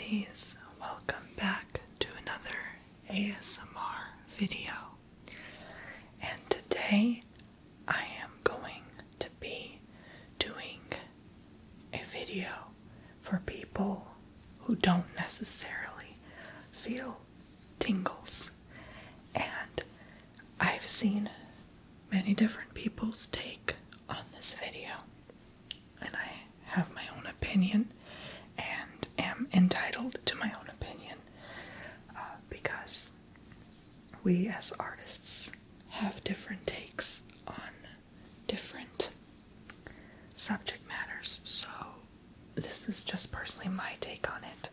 Poopsies, welcome back to another ASMR video. And today I am going to be doing a video for people who don't necessarily feel tingles. And I've seen many different people's take on this video, and I have my own opinion and am entitled to my own opinion because we as artists have different takes on different subject matters. So this is just personally my take on it.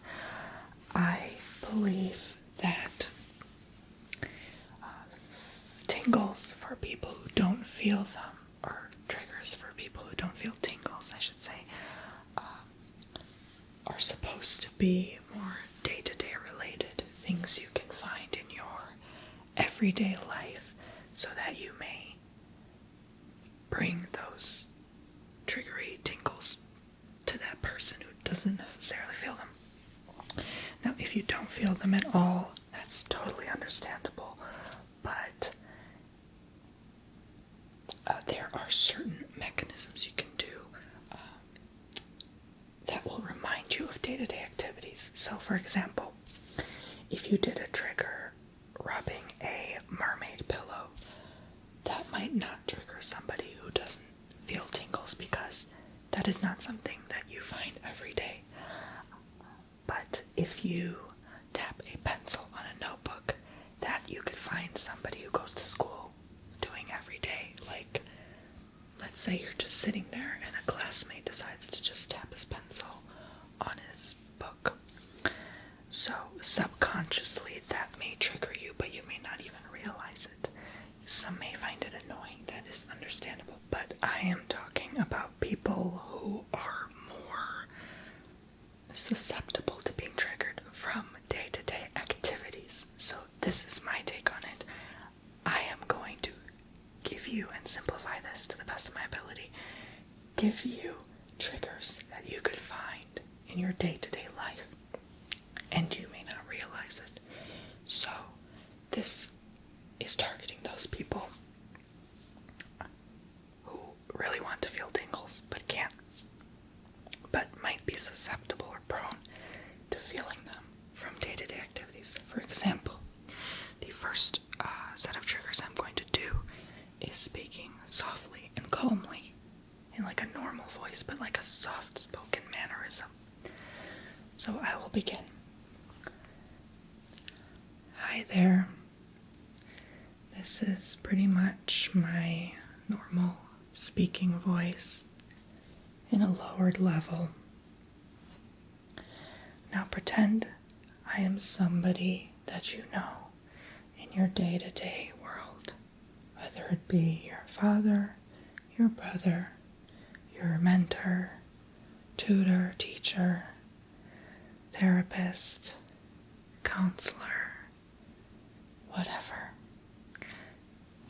I believe that tingles for people who don't feel them, or triggers for people who don't feel tingles, I should say, are supposed to be more day-to-day related things you can find in your everyday life, so that you may bring those triggery tingles to that person who doesn't necessarily feel them. Now, if you don't feel them at all, that's totally understandable, but there are certain mechanisms you can do that will remind you of day-to-day activities. So, for example, if you did a trigger rubbing a mermaid pillow, that might not trigger somebody who doesn't feel tingles, because that is not something that you find every day. But if you tap a pencil on a notebook, that you could find somebody who goes to school doing every day. Like, let's say you're just sitting there and a classmate decides to just tap his pencil on his book. So subconsciously that may trigger you, but you may not even realize it. Some may find it annoying, that is understandable, but I am talking about people who are more susceptible to being triggered from day-to-day activities. So this is my take on it. I am going to give you, and simplify this to the best of my ability, give you triggers that you could find in your day-to-day life, and you may not realize it. So this is targeting those people who really want to feel tingles but can't, but might be susceptible or prone to feeling them from day-to-day activities. For example, the first set of triggers I'm going to do is speaking softly and calmly in like a normal voice, but like a soft-spoken mannerism. So I will begin. Hi there. This is pretty much my normal speaking voice in a lowered level. Now pretend I am somebody that you know in your day-to-day world, whether it be your father, your brother, your mentor, tutor, teacher, therapist, counselor, whatever.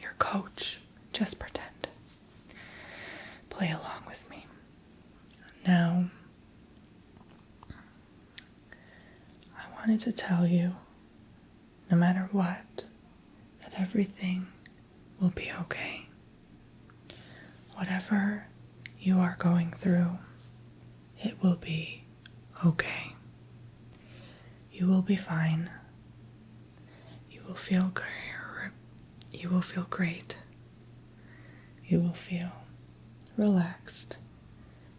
Your coach, just pretend. Play along with me. Now, I wanted to tell you, no matter what, that everything will be okay. Whatever you are going through, it will be okay. You will be fine. You will feel great. You will feel great. You will feel relaxed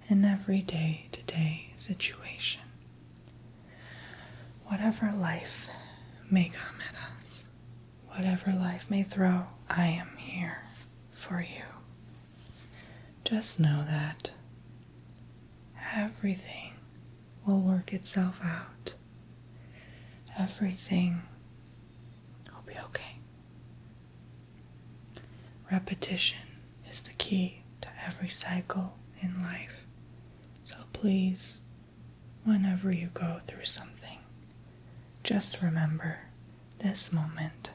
in every day-to-day situation. Whatever life may come at us, whatever life may throw, I am here for you. Just know that everything will work itself out. Everything will be okay. Repetition is the key to every cycle in life. So please, whenever you go through something, just remember this moment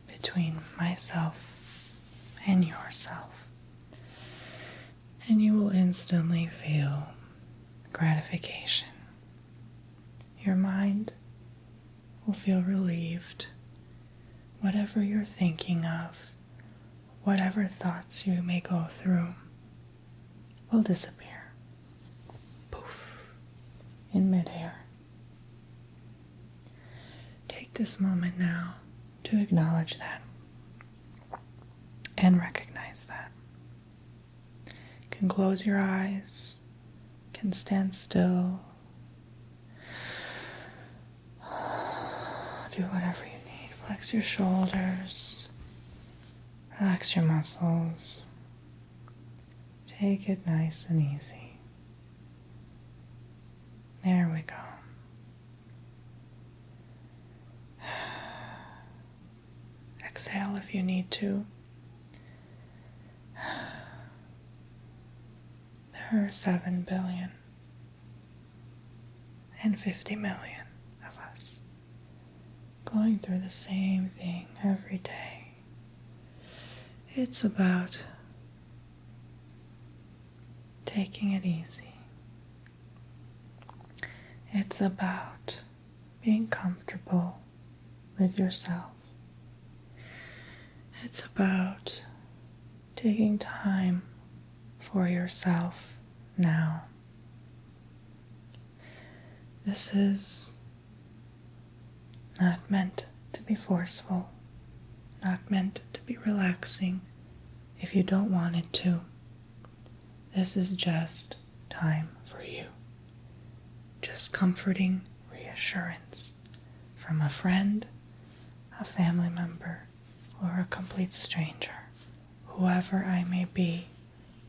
between myself and yourself, and you will instantly feel gratification. Your mind will feel relieved. Whatever you're thinking of, whatever thoughts you may go through, will disappear. Poof, in midair. Take this moment now to acknowledge that and recognize that. You can close your eyes, can stand still, do whatever you need. Flex your shoulders, relax your muscles. Take it nice and easy. There we go. Exhale if you need to. There are 7 billion and 50 million of us going through the same thing every day. It's about taking it easy. It's about being comfortable with yourself. It's about taking time for yourself now. This is not meant to be forceful, not meant to be relaxing if you don't want it to. This is just time for you. Just comforting reassurance from a friend, a family member, or a complete stranger, whoever I may be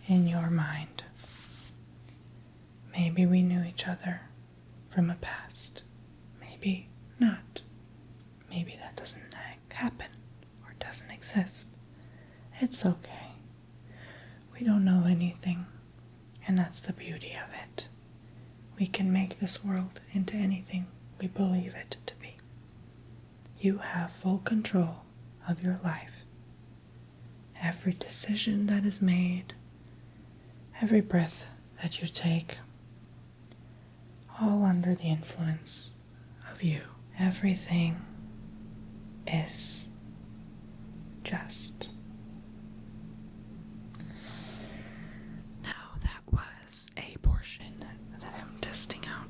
in your mind. Maybe we knew each other from a past, maybe not. Maybe that doesn't happen or doesn't exist. It's okay. We don't know anything, and that's the beauty of it. We can make this world into anything we believe it to be. You have full control of your life. Every decision that is made, every breath that you take, all under the influence of you. Everything is just. Now that was a portion that I'm testing out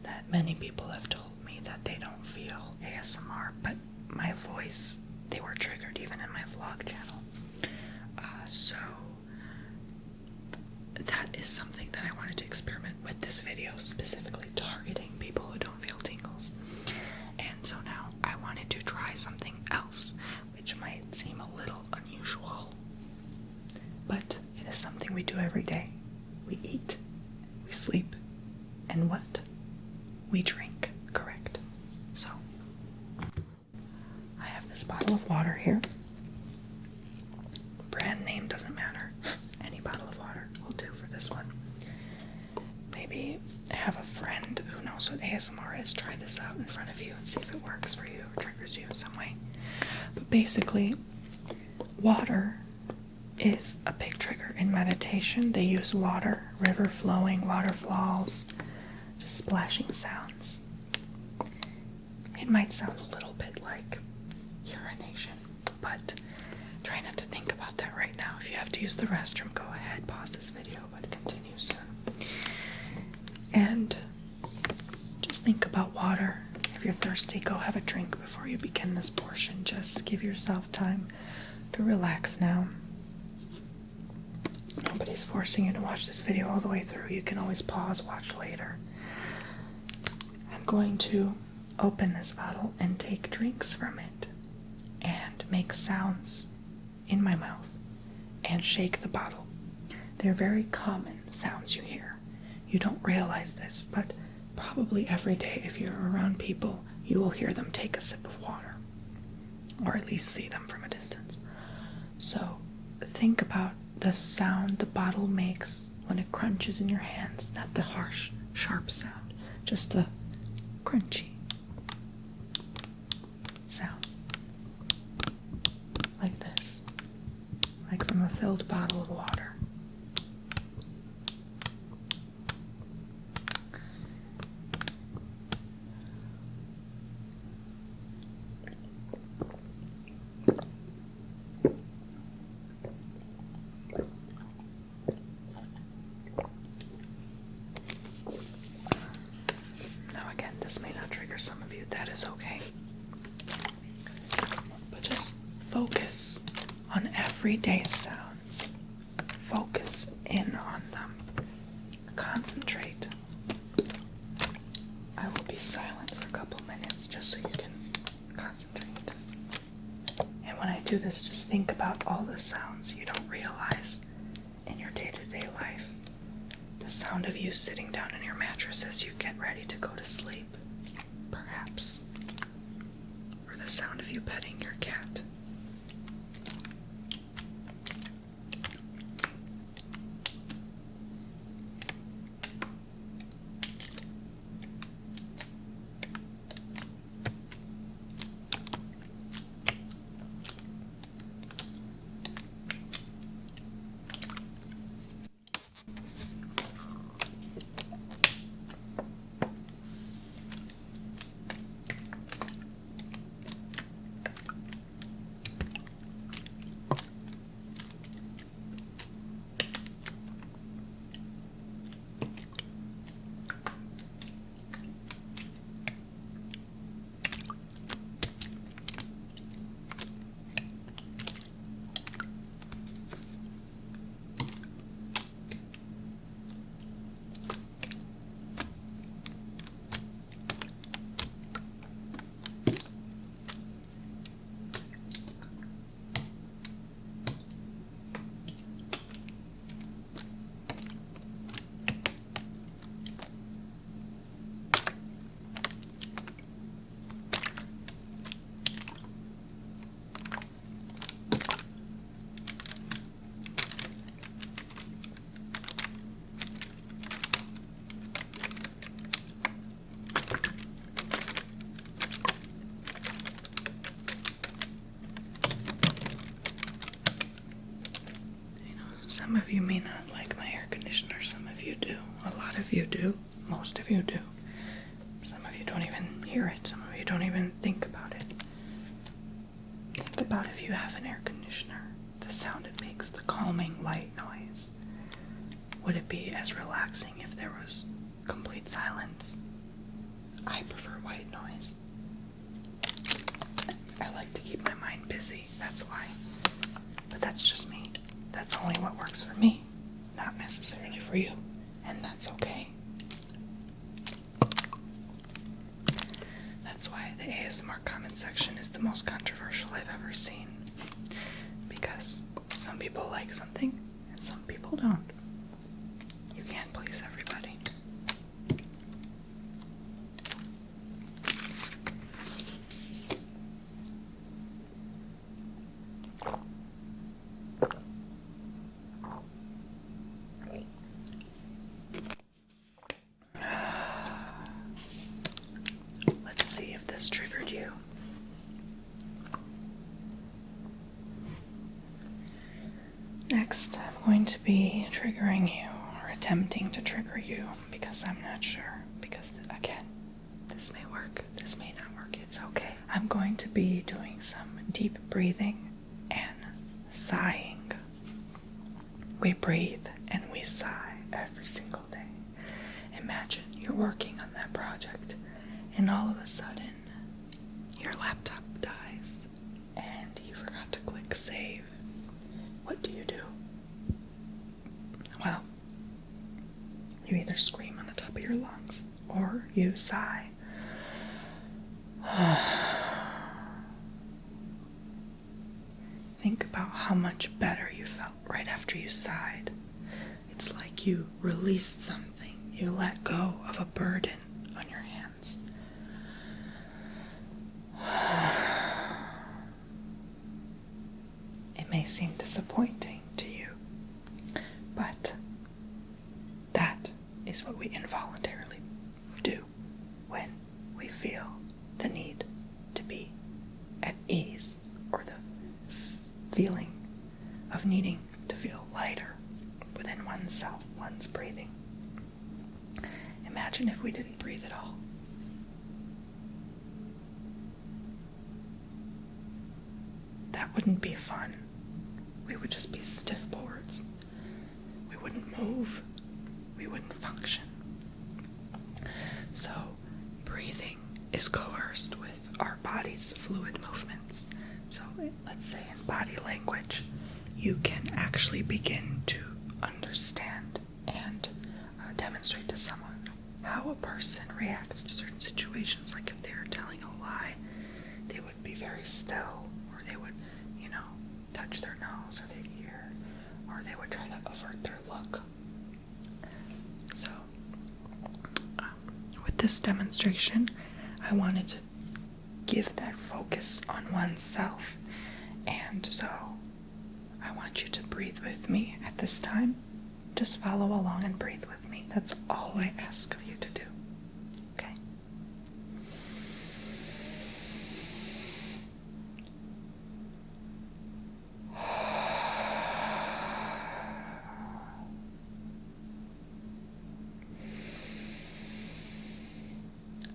that many people have told me that they don't feel ASMR, but my voice, they were triggered even in my vlog channel. So that is something that I wanted to experiment with this video, specifically targeting people who don't feel tingles. And so now I wanted to try something else, which might seem a little unusual, but it is something we do every day. We eat, we sleep, and what? We drink, correct? So I have this bottle of water here. Brand name doesn't matter. Any bottle of water will do for this one. Maybe have a friend who knows what ASMR is try this out in front of you and see if it works for you or triggers you in some way. But basically, water is a big trigger in meditation. They use water, river flowing, waterfalls, just splashing sounds. It might sound a little bit like urination, but try not to think about that right now. If you have to use the restroom, go ahead, pause this video, but continue soon. And just think about water. If you're thirsty, go have a drink before you begin this portion. Just give yourself time to relax now. Nobody's forcing you to watch this video all the way through. You can always pause, watch later. I'm going to open this bottle and take drinks from it and make sounds in my mouth and shake the bottle. They're very common sounds you hear. You don't realize this, but probably every day if you're around people, you will hear them take a sip of water, or at least see them from a distance. So think about the sound the bottle makes when it crunches in your hands, not the harsh, sharp sound, just the crunchy sound, like this, like from a filled bottle of water. This may not trigger some of you. That is okay. But just focus on everyday sounds. Focus in on them. Concentrate. I will be silent for a couple minutes just so you can concentrate. And when I do this, just think about all the sounds you don't realize in your day-to-day life. The sound of you sitting down in your mattress as you get ready to go to sleep, perhaps. Or the sound of you petting your cat. Some of you may not like my air conditioner, some of you do. A lot of you do. Most of you do. Some of you don't even hear it. Some of you don't even think about it. Think about if you have an air conditioner, the sound it makes, the calming white noise. Would it be as relaxing if there was complete silence? I prefer white noise. I like to keep my mind busy, that's why. But that's just me. That's only what works for me, not necessarily for you, and that's okay. That's why the ASMR comment section is the most controversial I've ever seen, because some people like something and some people don't. You can't please everybody. Triggered you. Next, I'm going to be triggering you, or attempting to trigger you, because I'm not sure. Because, again, this may work, this may not work, it's okay. I'm going to be doing some deep breathing and sighing. We breathe and we sigh every single day. Imagine you're working on that project, and all of a sudden, your laptop dies, and you forgot to click save. What do? Well, you either scream on the top of your lungs, or you sigh. Think about how much better you felt right after you sighed. It's like you released something. You let go of a burden on your hands. It may seem disappointing to you, but that is what we involuntarily do when we feel the need to be at ease, or the feeling of needing to feel lighter within oneself, one's breathing. Imagine if we didn't breathe at all. That wouldn't be fun. We would just be stiff boards. We wouldn't move. We wouldn't function. So, breathing our body's fluid movements. So let's say in body language, you can actually begin to understand and demonstrate to someone how a person reacts to certain situations. Like if they're telling a lie, they would be very still, or they would, touch their nose or their ear, or they would try to avert their look. So, with this demonstration, I wanted to give that focus on oneself, and so I want you to breathe with me at this time. Just follow along and breathe with me. That's all I ask of you to do. Okay?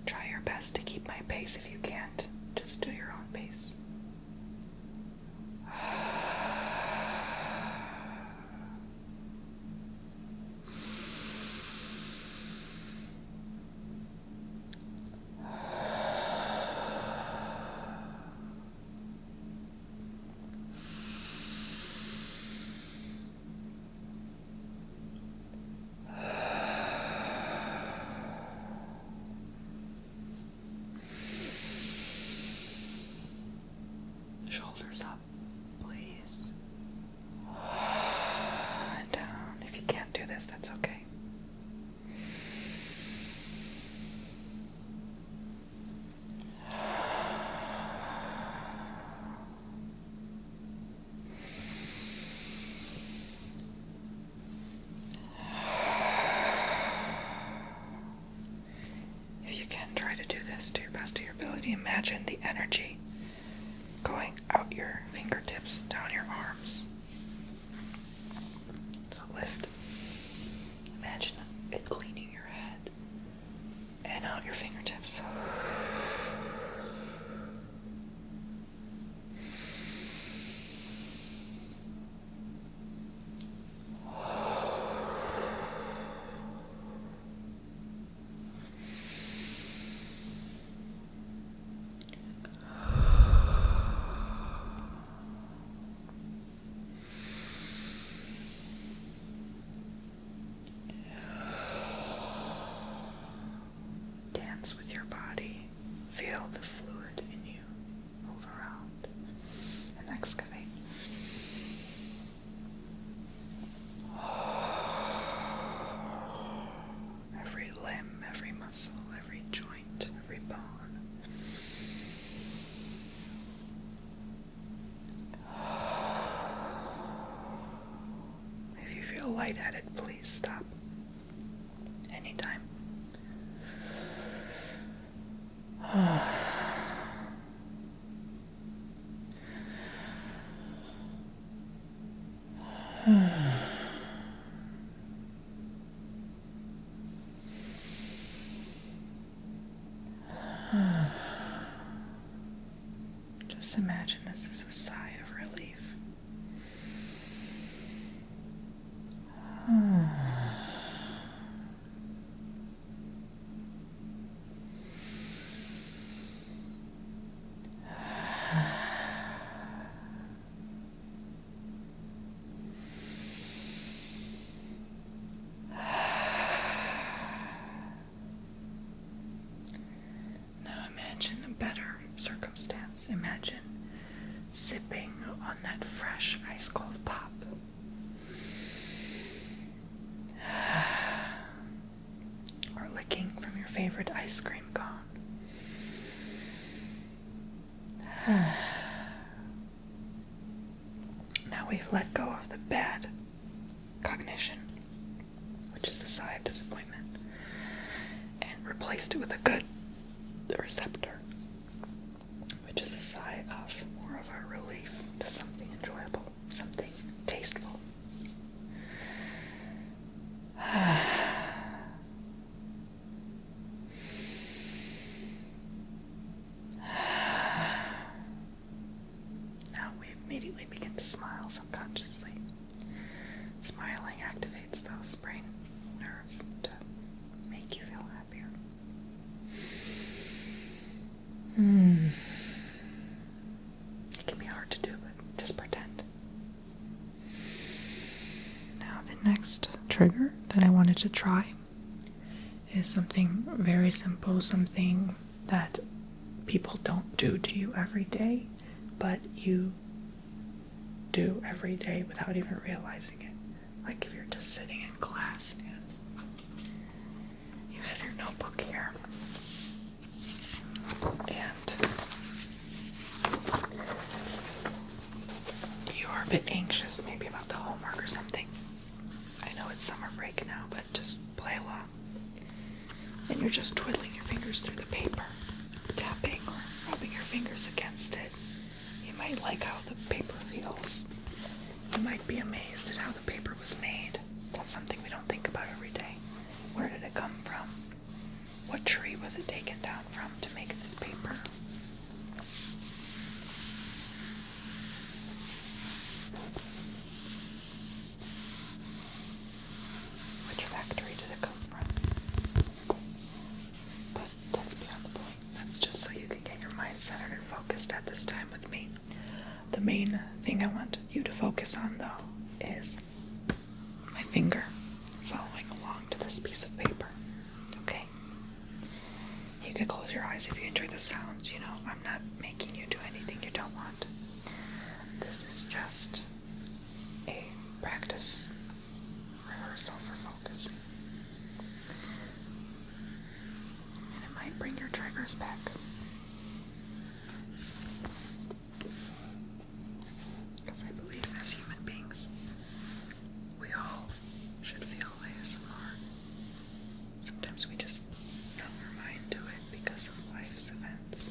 Try your best to keep my pace. If you can't, just do your own pace. Shoulders up, please. And down. If you can't do this, that's okay. If you can, try to do this to your best of your ability. Imagine the energy going out your fingertips, down your arms. So lift. Imagine it cleaning your head and out your fingertips. With your body, feel the fluid in you move around and excavate. Every limb, every muscle, every joint, every bone. If you feel lightheaded, please stop anytime. Just imagine this is a sigh of relief. Now imagine a better circumstance. Imagine sipping on that fresh ice cold pop. Or licking from your favorite ice cream cone. Now we've let go of the bad cognition, which is the sigh of disappointment, and replaced it with a good receptor, which is a sigh of more of a relief to something enjoyable, something tasteful. Now we immediately begin to smile subconsciously. Smiling activates those brain nerves to make you feel happier. wanted to try is something very simple, something that people don't do to you every day, but you do every day without even realizing it. Like if you're just sitting in class and you have your notebook here and you're a bit anxious maybe about the homework or something. I know it's summer break now, but just play along. And you're just twiddling your fingers through the paper, tapping or rubbing your fingers against it. You might like how the paper feels. You might be amazed at how the paper was made. That's something we don't think about every day. Where did it come from? What tree was it taken down from to make this paper? Which factory did it come from? But that's beyond the point. That's just so you can get your mind centered and focused at this time with me. The main thing I want you to focus on, though, is my finger following along to this piece of paper. Okay? You can close your eyes if you enjoy the sounds. You know, I'm not making you do anything you don't want. This is just a practice rehearsal for focusing. And it might bring your triggers back. Because I believe as human beings, we all should feel ASMR. Sometimes we just numb our mind to it because of life's events.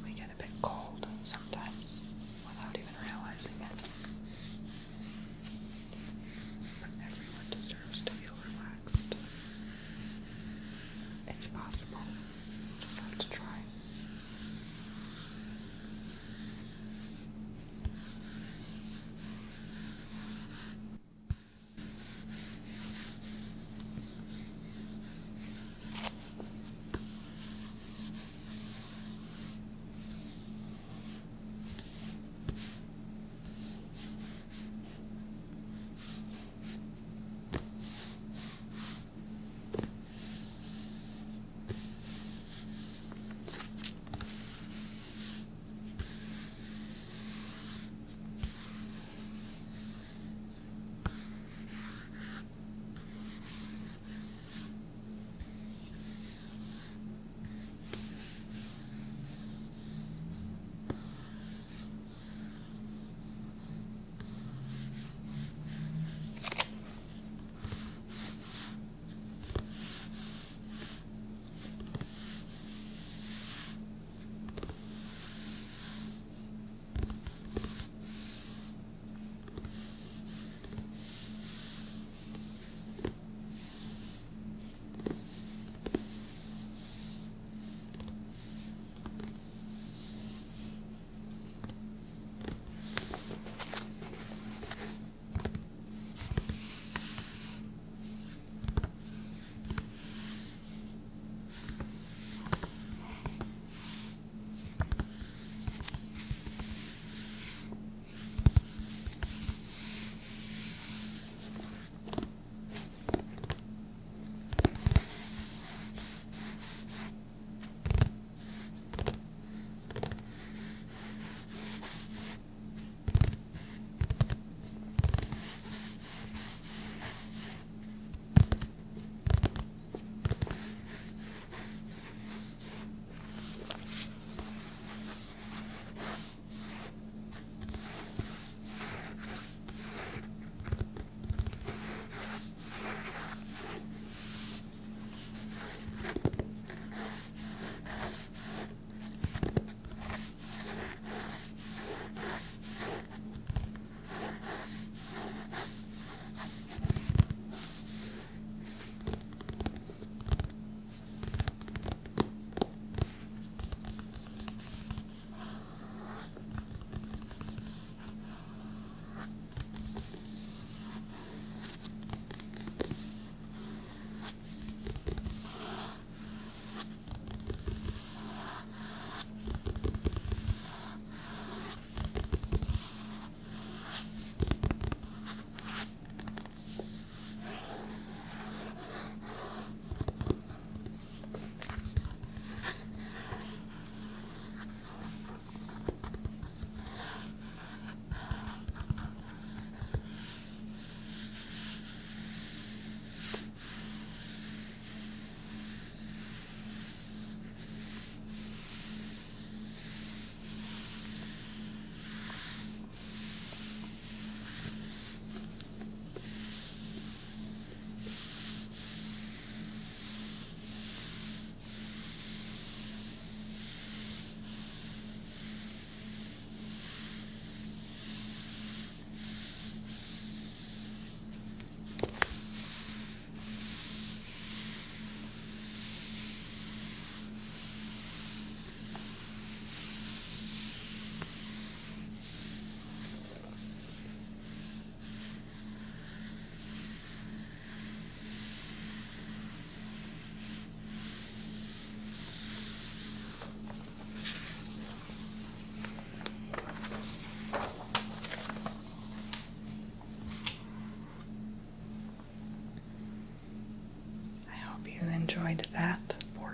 We get a bit cold sometimes without even realizing it. But everyone deserves to feel relaxed. It's possible. You just have to try.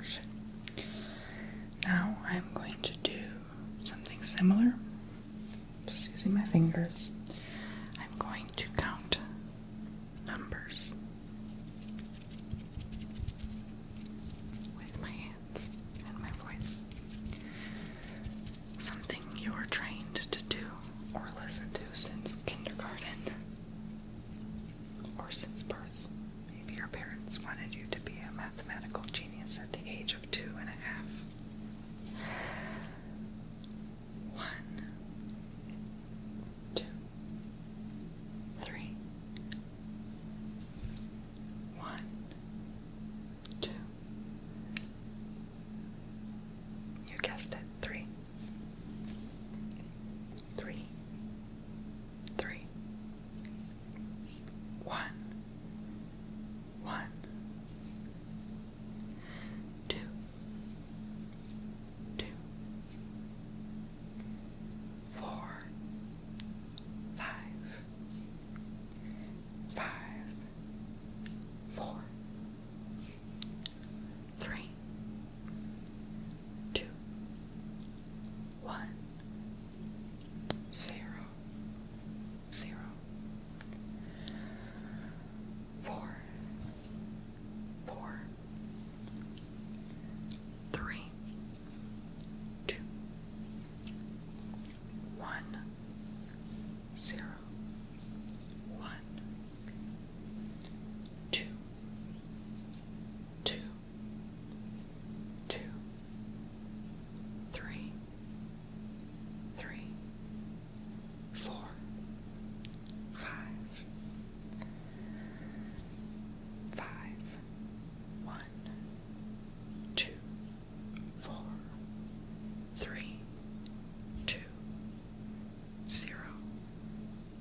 portion. Now I'm going to do something similar, just using my fingers. I'm going to count numbers with my hands and my voice. Something you're trained to do or listen to since kindergarten or since birth. Maybe your parents wanted you to be a mathematical genius at the age of 2.5. 1, 2, 3. 1, 2. You guessed it. 3. 3. 3. 1. 1. 2. 2. 4. 5. 5. 4. 3. 2. 1. 0. 0. 4. 4. 3. 2. 1. 0. 1. 2. 2. 2. 3. 3. 4. 5. 5. 1. 2. 4. 3. 2. 0.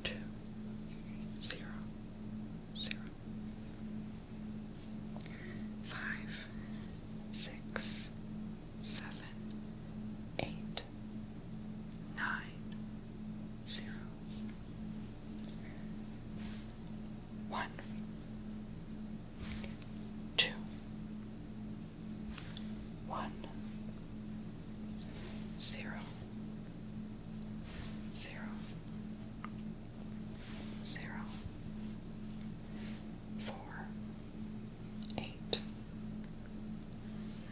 2. 0. 0. 5. 6. 7. 8. 9. 0. 1. 2. 1. 0. 0. 0. 4. 8.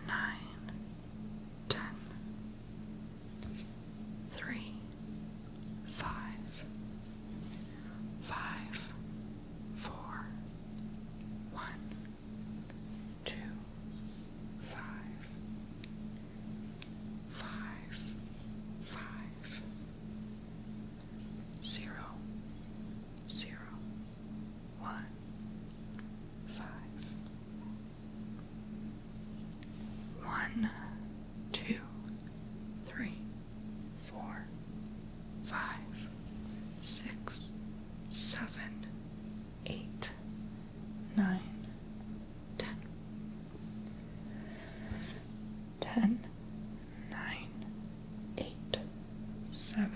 9. 10. 3. 5. 5. 4. 1. 2. 5. 5. 5. 0. 0. 1. 5. 1. 2. 3. 4. 5. 6. 7. 8. 9. 10. 10. 9. 8. 7.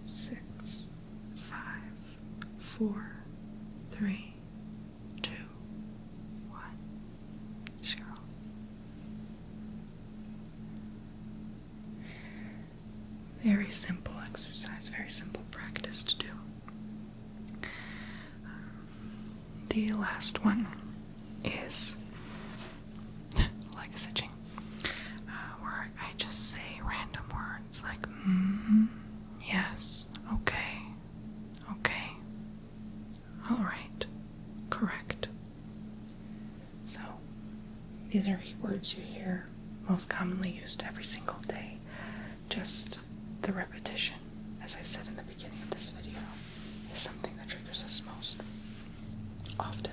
6. 5. 4. 3. 2. 1. 0. Very simple exercise, very simple practice to do. The last one is like a stitching, where I just say random words like yes, okay, okay, all right, correct. So these are words you hear most commonly used every single day. Just the repetition, as I said in the beginning of this video, is something that triggers us most often.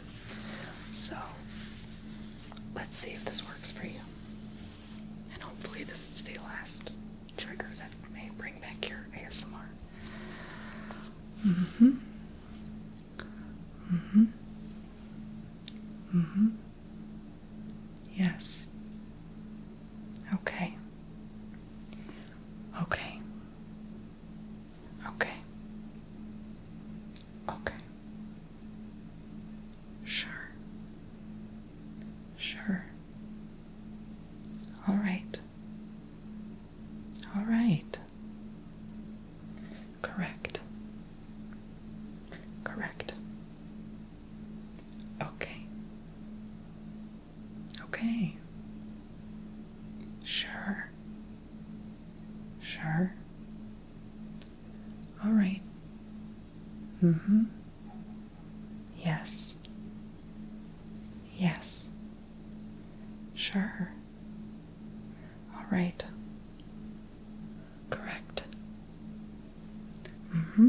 So let's see if this works for you. And hopefully this is the last trigger that may bring back your ASMR. Yes. Okay. Okay. Okay. Okay. Sure. Sure. All right. All right. Correct. Correct. Okay. Okay. Sure. Sure. All right. Mm-hmm. Yes. Yes. Sure. All right. Correct. Mm-hmm.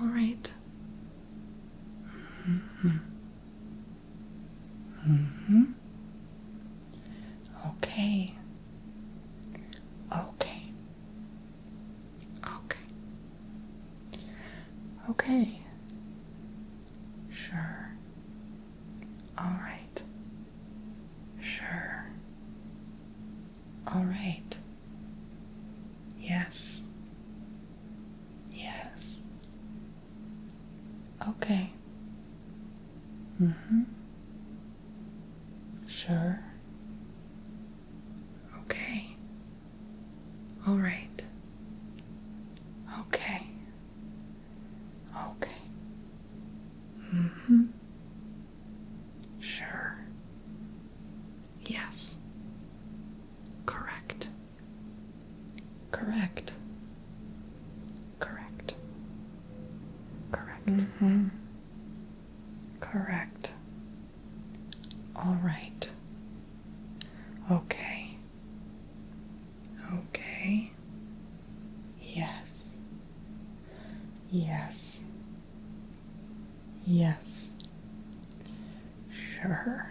All right. Mm-hmm. Mm-hmm. Okay. Okay. Okay. Okay. Sure. All right. Sure. All right. Yes. Yes. Okay. Mm-hmm. Sure. Okay. All right. Okay. Okay. Mm-hmm. Sure. Yes. Correct. Correct. Correct. Correct. Mm-hmm. Correct. All right. Okay. Okay. Yes. Yes. Yes. Sure.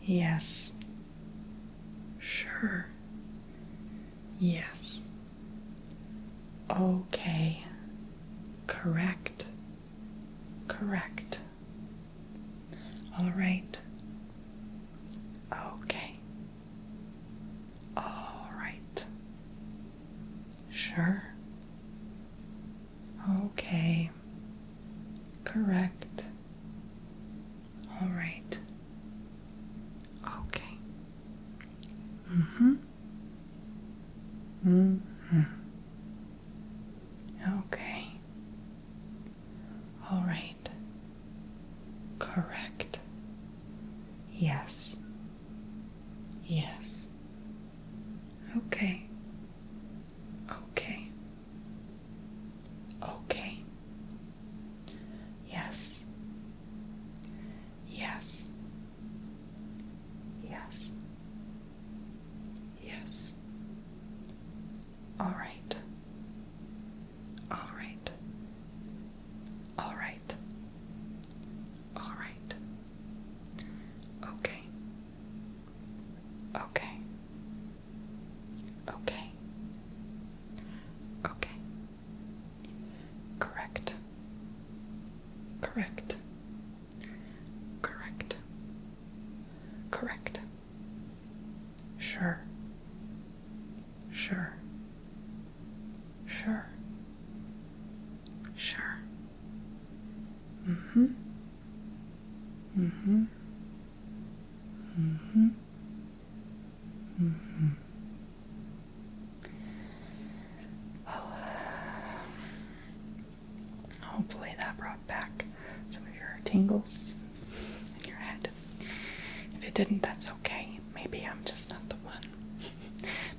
Yes. Sure. Yes. Okay. Correct. Correct. All right. Okay. All right. Sure. Okay. Correct. All right. Okay. Mm-hmm. Mm-hmm. Okay. All right. Correct. Yes. Yes. Okay. Okay. Okay. Yes. Yes. Yes. Yes. All right. All right. All right. All right. Okay. Okay. Okay. Okay. Correct. Correct. Correct. Correct. Sure. Sure. Sure. Sure. Mm-hmm. Mm-hmm. Mm-hmm. Mm-hmm. Well, hopefully that brought back some of your tingles in your head. If it didn't, that's okay. Maybe I'm just not the one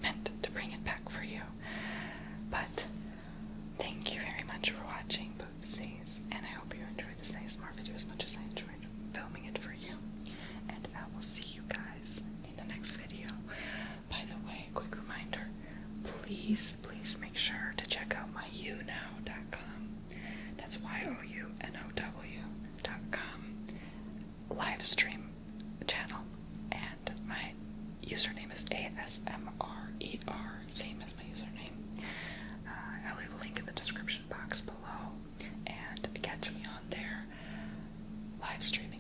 meant to bring it back for you. But thank you very much for watching, Poopsies, and I hope you enjoyed this ASMR video as much as I enjoyed filming it for you. And I will see you guys in the next video. By the way, quick reminder, please make sure to check out my younow.com. That's younow.com live stream channel, and my username is ASMRER, same as my username. I'll leave a link in the description box below, and catch me on there live streaming